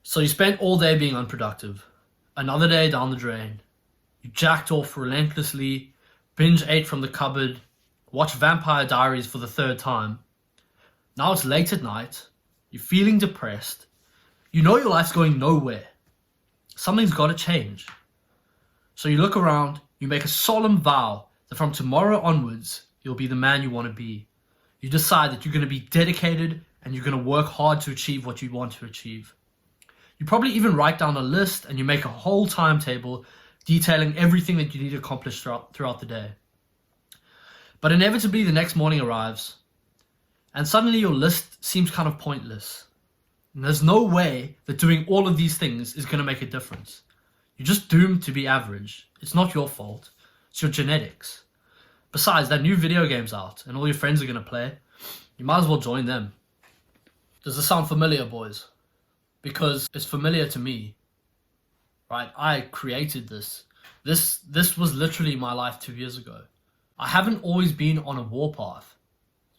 So you spent all day being unproductive. Another day down the drain. You jacked off relentlessly, binge ate from the cupboard, watched Vampire Diaries for the third time. Now it's late at night. You're feeling depressed. You know your life's going nowhere. Something's got to change. So you look around, you make a solemn vow that from tomorrow onwards, you'll be the man you want to be. You decide that you're going to be dedicated and you're going to work hard to achieve what you want to achieve. You probably even write down a list and you make a whole timetable detailing everything that you need to accomplish throughout the day. But inevitably the next morning arrives and suddenly your list seems kind of pointless. And there's no way that doing all of these things is going to make a difference. You're just doomed to be average. It's not your fault. It's your genetics. Besides, that new video game's out and all your friends are going to play. You might as well join them. Does this sound familiar, boys? Because it's familiar to me, right? I created this. This was literally my life 2 years ago. I haven't always been on a warpath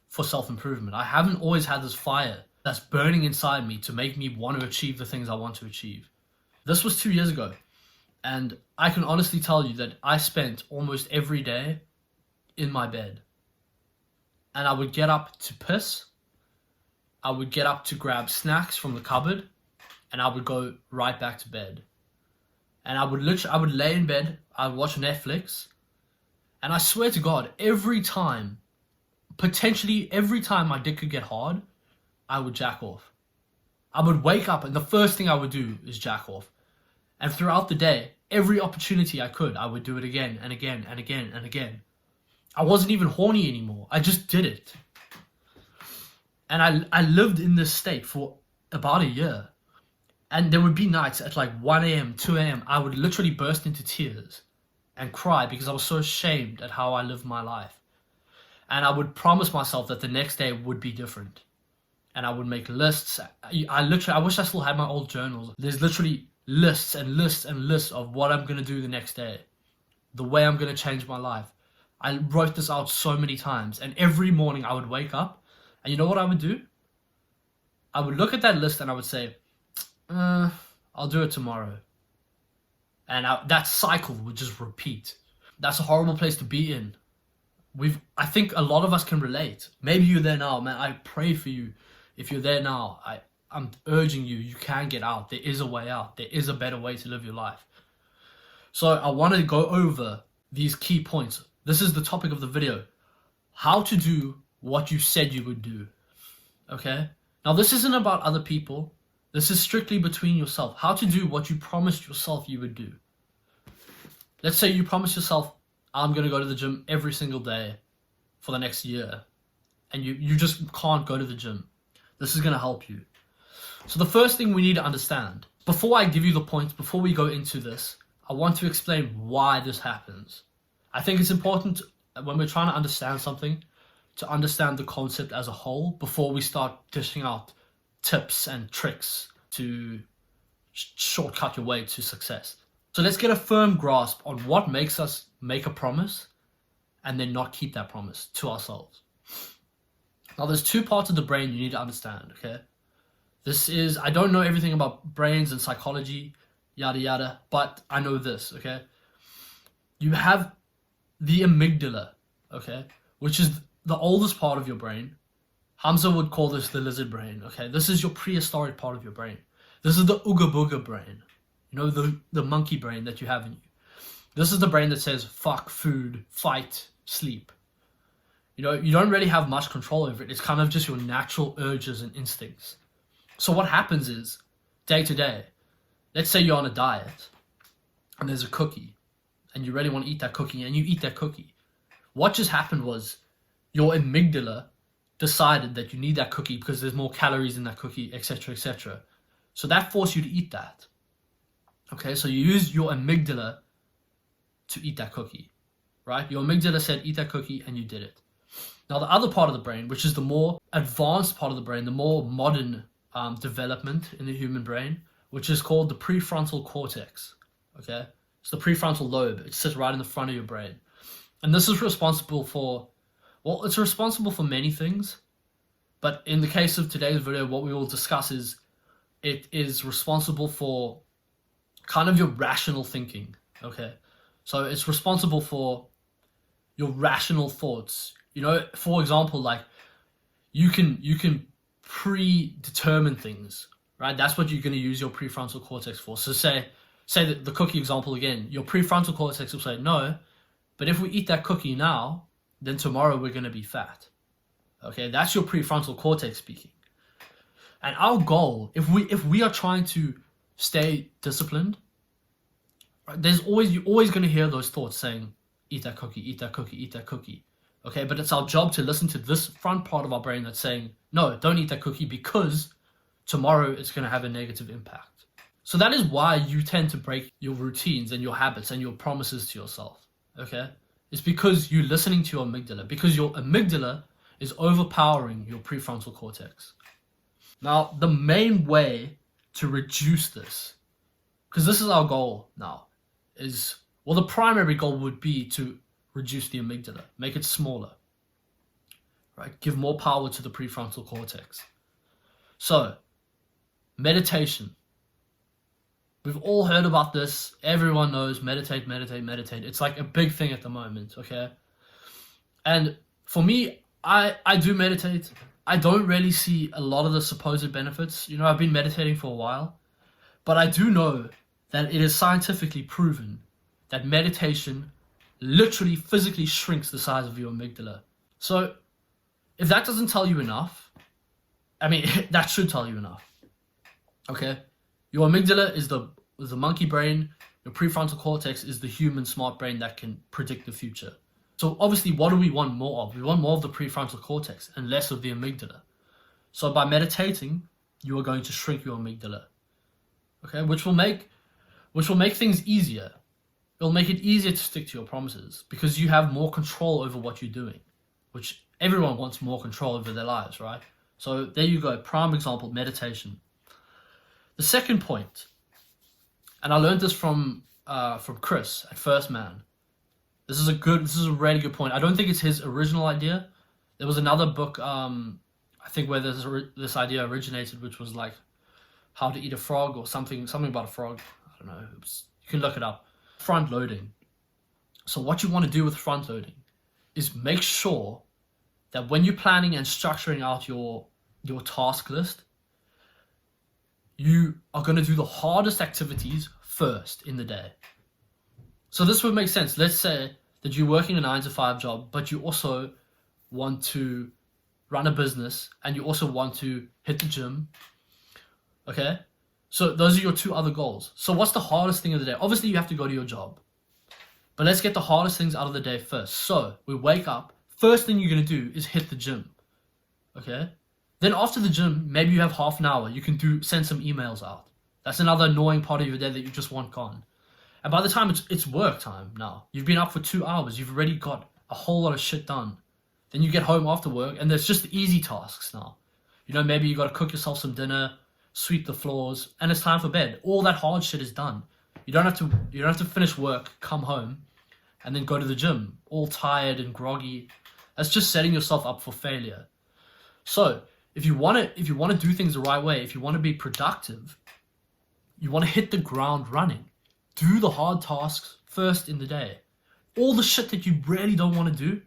for self-improvement. I haven't always had this fire that's burning inside me to make me want to achieve the things I want to achieve. This was 2 years ago. And I can honestly tell you that I spent almost every day in my bed. And I would get up to piss. I would get up to grab snacks from the cupboard. And I would go right back to bed. And I would lay in bed, I would watch Netflix, and I swear to God, potentially every time my dick could get hard, I would jack off. I would wake up and the first thing I would do is jack off. And throughout the day, every opportunity I could, I would do it again and again and again and again. I wasn't even horny anymore. I just did it. And I lived in this state for about a year. And there would be nights at like 1 a.m., 2 a.m. I would literally burst into tears and cry because I was so ashamed at how I lived my life. And I would promise myself that the next day would be different. And I would make lists. I wish I still had my old journals. There's literally lists and lists and lists of what I'm going to do the next day. The way I'm going to change my life. I wrote this out so many times. And every morning I would wake up. And you know what I would do? I would look at that list and I would say, I'll do it tomorrow. And that cycle would just repeat. That's a horrible place to be in. I think a lot of us can relate. Maybe you're there now, man. I pray for you. If you're there now, I'm urging you, you can get out. There is a way out. There is a better way to live your life. So I want to go over these key points. This is the topic of the video. How to do what you said you would do. Okay? Now this isn't about other people. This is strictly between yourself. How to do what you promised yourself you would do. Let's say you promised yourself, I'm going to go to the gym every single day for the next year. And you just can't go to the gym. This is going to help you. So the first thing we need to understand, before I give you the points, before we go into this, I want to explain why this happens. I think it's important when we're trying to understand something, to understand the concept as a whole before we start dishing out tips and tricks to shortcut your way to success. So let's get a firm grasp on what makes us make a promise and then not keep that promise to ourselves. Now there's two parts of the brain you need to understand, okay? I don't know everything about brains and psychology, yada yada, but I know this, okay? You have the amygdala, okay? Which is the oldest part of your brain. Hamza would call this the lizard brain, okay? This is your prehistoric part of your brain. This is the ooga booga brain. You know, the monkey brain that you have in you. This is the brain that says, fuck, food, fight, sleep. You know, you don't really have much control over it. It's kind of just your natural urges and instincts. So what happens is, day to day, let's say you're on a diet, and there's a cookie, and you really want to eat that cookie, and you eat that cookie. What just happened was, your amygdala decided that you need that cookie because there's more calories in that cookie, etc., etc. So that forced you to eat that. Okay, so you use your amygdala to eat that cookie, right? Your amygdala said, eat that cookie, and you did it. Now, the other part of the brain, which is the more advanced part of the brain, the more modern development in the human brain, which is called the prefrontal cortex, okay? It's the prefrontal lobe. It sits right in the front of your brain. And this is responsible for, well, it's responsible for many things. But in the case of today's video, what we will discuss is it is responsible for kind of your rational thinking. Okay, so it's responsible for your rational thoughts. You know, for example, like you can predetermine things, right? That's what you're going to use your prefrontal cortex for. So say that the cookie example again, your prefrontal cortex will say no, but if we eat that cookie now, then tomorrow we're going to be fat. Okay, that's your prefrontal cortex speaking. And our goal, if we are trying to stay disciplined, right, you're always going to hear those thoughts saying, eat that cookie, eat that cookie, eat that cookie. Okay, but it's our job to listen to this front part of our brain that's saying, no, don't eat that cookie because tomorrow it's going to have a negative impact. So that is why you tend to break your routines and your habits and your promises to yourself. Okay, it's because you're listening to your amygdala, because your amygdala is overpowering your prefrontal cortex. Now, the main way to reduce this, because this is our goal now, is, well, the primary goal would be to reduce the amygdala, make it smaller, right? Give more power to the prefrontal cortex. So, meditation. We've all heard about this. Everyone knows meditate, meditate, meditate. It's like a big thing at the moment, okay? And for me, I do meditate. I don't really see a lot of the supposed benefits. You know, I've been meditating for a while, but I do know that it is scientifically proven that meditation literally physically shrinks the size of your amygdala. So if that doesn't tell you enough, I mean, that should tell you enough. Okay? Your amygdala is the monkey brain. Your prefrontal cortex is the human smart brain that can predict the future. So obviously, what do we want more of? We want more of the prefrontal cortex and less of the amygdala. So by meditating, you are going to shrink your amygdala. Okay? Which will make things easier. It'll make it easier to stick to your promises because you have more control over what you're doing, which everyone wants more control over their lives, right? So there you go. Prime example, meditation. The second point, and I learned this from Chris at First Man. This is a really good point. I don't think it's his original idea. There was another book, I think, where this idea originated, which was like how to eat a frog or something about a frog. I don't know. You can look it up. Front loading. So what you want to do with front loading is make sure that when you're planning and structuring out your task list, you are going to do the hardest activities first in the day. So this would make sense. Let's say that you're working a 9-to-5 job, but you also want to run a business and you also want to hit the gym. Okay? So those are your two other goals. So what's the hardest thing of the day? Obviously, you have to go to your job. But let's get the hardest things out of the day first. So we wake up. First thing you're going to do is hit the gym. Okay? Then after the gym, maybe you have half an hour. You can send some emails out. That's another annoying part of your day that you just want gone. And by the time it's work time now, you've been up for 2 hours. You've already got a whole lot of shit done. Then you get home after work and there's just the easy tasks now. You know, maybe you got to cook yourself some dinner, sweep the floors, and it's time for bed. All that hard shit is done. You don't have to finish work, come home, and then go to the gym, all tired and groggy. That's just setting yourself up for failure. So if you want to do things the right way, if you want to be productive, you want to hit the ground running. Do the hard tasks first in the day. All the shit that you really don't want to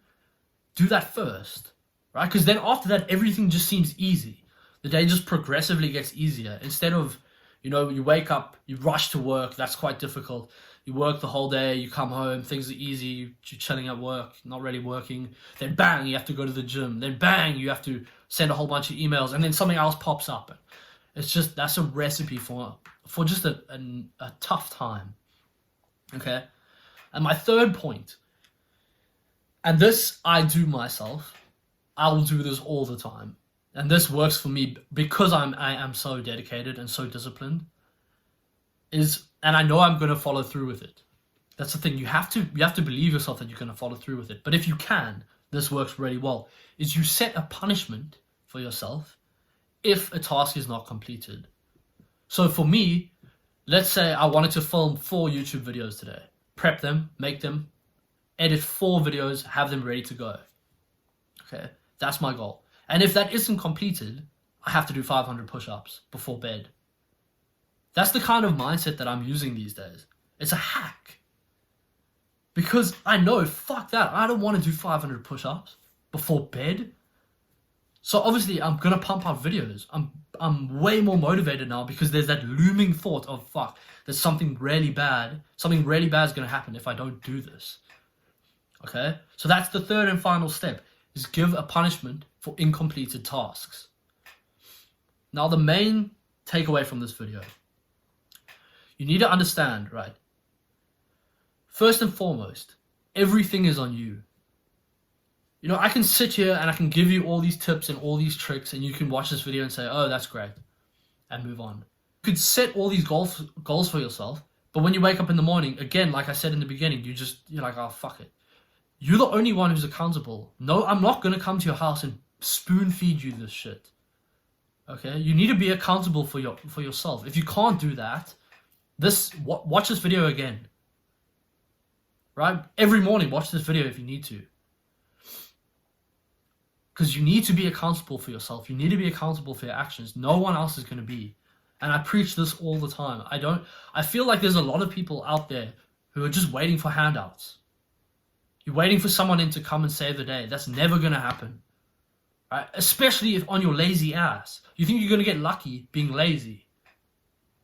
do that first, right? Because then after that, everything just seems easy. The day just progressively gets easier. Instead of, you know, you wake up, you rush to work, that's quite difficult. You work the whole day, you come home, things are easy, you're chilling at work, not really working. Then bang, you have to go to the gym. Then bang, you have to send a whole bunch of emails, and then something else pops up. It's just, that's a recipe for just a tough time. Okay? And my third point, and this I do myself, I will do this all the time. And this works for me because I am so dedicated and so disciplined, and I know I'm going to follow through with it. That's the thing. You have to believe yourself that you're going to follow through with it. But if you can, this works really well, is you set a punishment for yourself if a task is not completed. So for me, let's say I wanted to film 4 YouTube videos today. Prep them, make them, edit 4 videos, have them ready to go. Okay, that's my goal. And if that isn't completed, I have to do 500 push-ups before bed. That's the kind of mindset that I'm using these days. It's a hack. Because I know, fuck that, I don't want to do 500 push-ups before bed. So obviously I'm gonna pump out videos. I'm way more motivated now because there's that looming thought of, fuck, there's something really bad is gonna happen if I don't do this. Okay? So that's the third and final step, is give a punishment for incompleted tasks. Now the main takeaway from this video, you need to understand, right? First and foremost, everything is on you. You know, I can sit here and I can give you all these tips and all these tricks, and you can watch this video and say, oh, that's great, and move on. You could set all these goals for yourself, but when you wake up in the morning, again, like I said in the beginning, you're like, oh, fuck it. You're the only one who's accountable. No, I'm not going to come to your house and spoon feed you this shit. Okay? You need to be accountable for yourself. If you can't do that, watch this video again. Right? Every morning, watch this video if you need to. Because you need to be accountable for yourself. You need to be accountable for your actions. No one else is going to be. And I preach this all the time. I feel like there's a lot of people out there who are just waiting for handouts. You're waiting for someone in to come and save the day. That's never going to happen. Right? Especially if on your lazy ass. You think you're going to get lucky being lazy.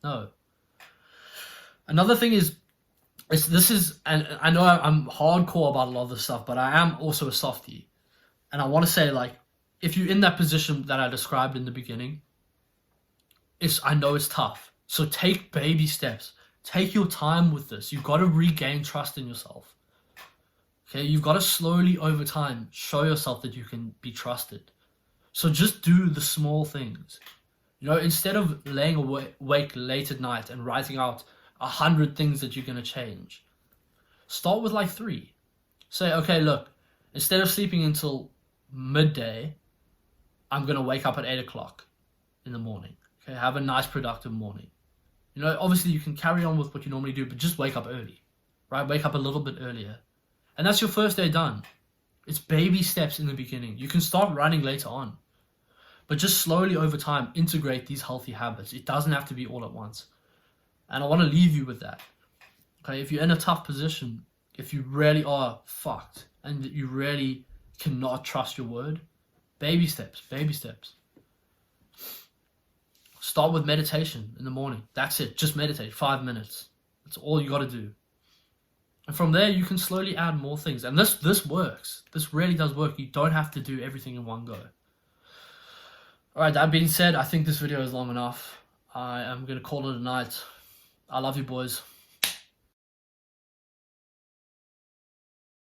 No. Another thing is, and I know I'm hardcore about a lot of this stuff, but I am also a softie. And I want to say, like, if you're in that position that I described in the beginning, I know it's tough. So take baby steps. Take your time with this. You've got to regain trust in yourself. Okay, you've got to slowly over time show yourself that you can be trusted. So just do the small things. You know, instead of laying awake late at night and writing out 100 things that you're going to change, start with like 3. Say, okay, look, instead of sleeping until midday, I'm going to wake up at 8 o'clock in the morning. Okay, have a nice productive morning. You know, obviously you can carry on with what you normally do, but just wake up early, right? Wake up a little bit earlier. And that's your first day done. It's baby steps in the beginning. You can start running later on. But just slowly over time, integrate these healthy habits. It doesn't have to be all at once. And I want to leave you with that. Okay, if you're in a tough position, if you really are fucked, and that you really cannot trust your word, baby steps, baby steps. Start with meditation in the morning. That's it. Just meditate 5 minutes. That's all you got to do. And from there, you can slowly add more things. And this works. This really does work. You don't have to do everything in one go. Alright, that being said, I think this video is long enough. I am going to call it a night. I love you, boys.